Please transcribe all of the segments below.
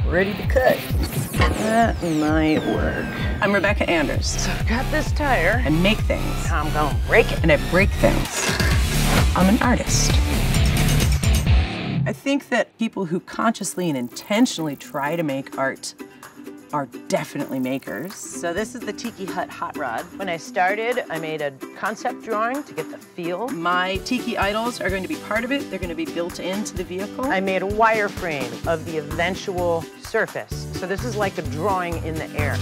ready to cut. That might work. I'm Rebecca Anders. So I've got this tire. I make things. Now I'm gonna break it. And I break things. I'm an artist. I think that people who consciously and intentionally try to make art are definitely makers. So this is the Tiki Hut hot rod. When I started, I made a concept drawing to get the feel. My Tiki idols are going to be part of it. They're going to be built into the vehicle. I made a wireframe of the eventual surface. So this is like a drawing in the air.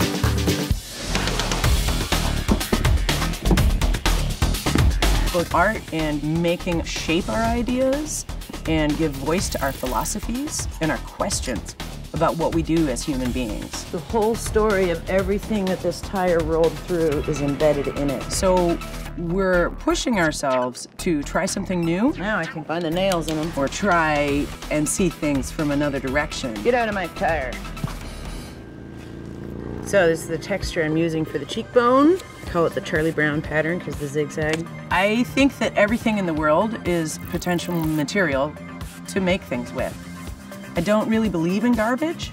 Both art and making shape our ideas and give voice to our philosophies and our questions about what we do as human beings. The whole story of everything that this tire rolled through is embedded in it. So we're pushing ourselves to try something new. Now I can find the nails in them. Or try and see things from another direction. Get out of my tire. So this is the texture I'm using for the cheekbone. I call it the Charlie Brown pattern because the zigzag. I think that everything in the world is potential material to make things with. I don't really believe in garbage.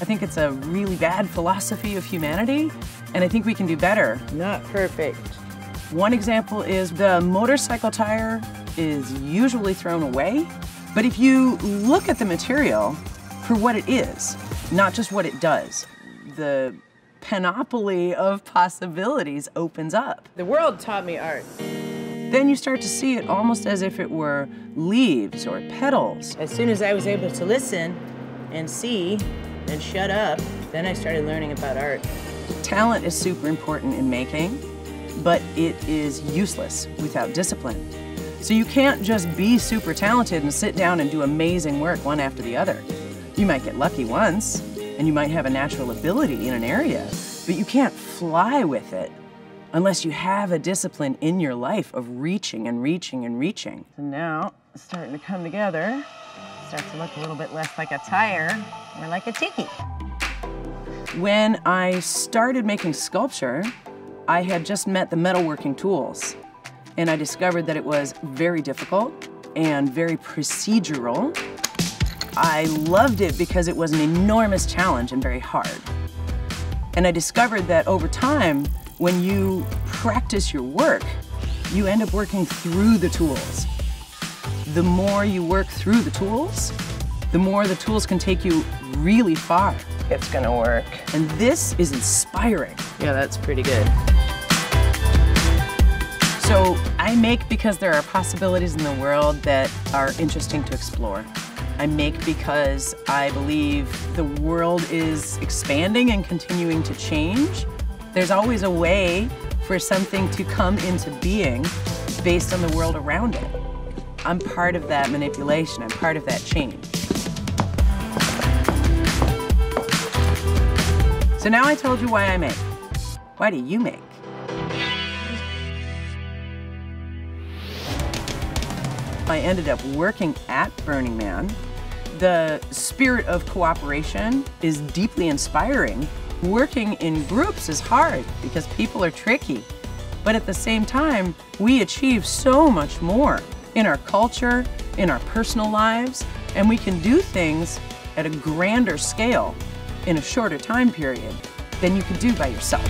I think it's a really bad philosophy of humanity, and I think we can do better. Not perfect. One example is the motorcycle tire is usually thrown away, but if you look at the material for what it is, not just what it does, the panoply of possibilities opens up. The world taught me art. Then you start to see it almost as if it were leaves or petals. As soon as I was able to listen and see and shut up, then I started learning about art. Talent is super important in making, but it is useless without discipline. So you can't just be super talented and sit down and do amazing work one after the other. You might get lucky once, and you might have a natural ability in an area, but you can't fly with it unless you have a discipline in your life of reaching and reaching and reaching. So now it's starting to come together. It starts to look a little bit less like a tire, more like a tiki. When I started making sculpture, I had just met the metalworking tools, and I discovered that it was very difficult and very procedural. I loved it because it was an enormous challenge and very hard. And I discovered that over time, when you practice your work, you end up working through the tools. The more you work through the tools, the more the tools can take you really far. It's gonna work. And this is inspiring. Yeah, that's pretty good. So I make because there are possibilities in the world that are interesting to explore. I make because I believe the world is expanding and continuing to change. There's always a way for something to come into being based on the world around it. I'm part of that manipulation. I'm part of that change. So now I told you why I make. Why do you make? I ended up working at Burning Man. The spirit of cooperation is deeply inspiring. Working in groups is hard because people are tricky. But at the same time, we achieve so much more in our culture, in our personal lives, and we can do things at a grander scale in a shorter time period than you could do by yourself.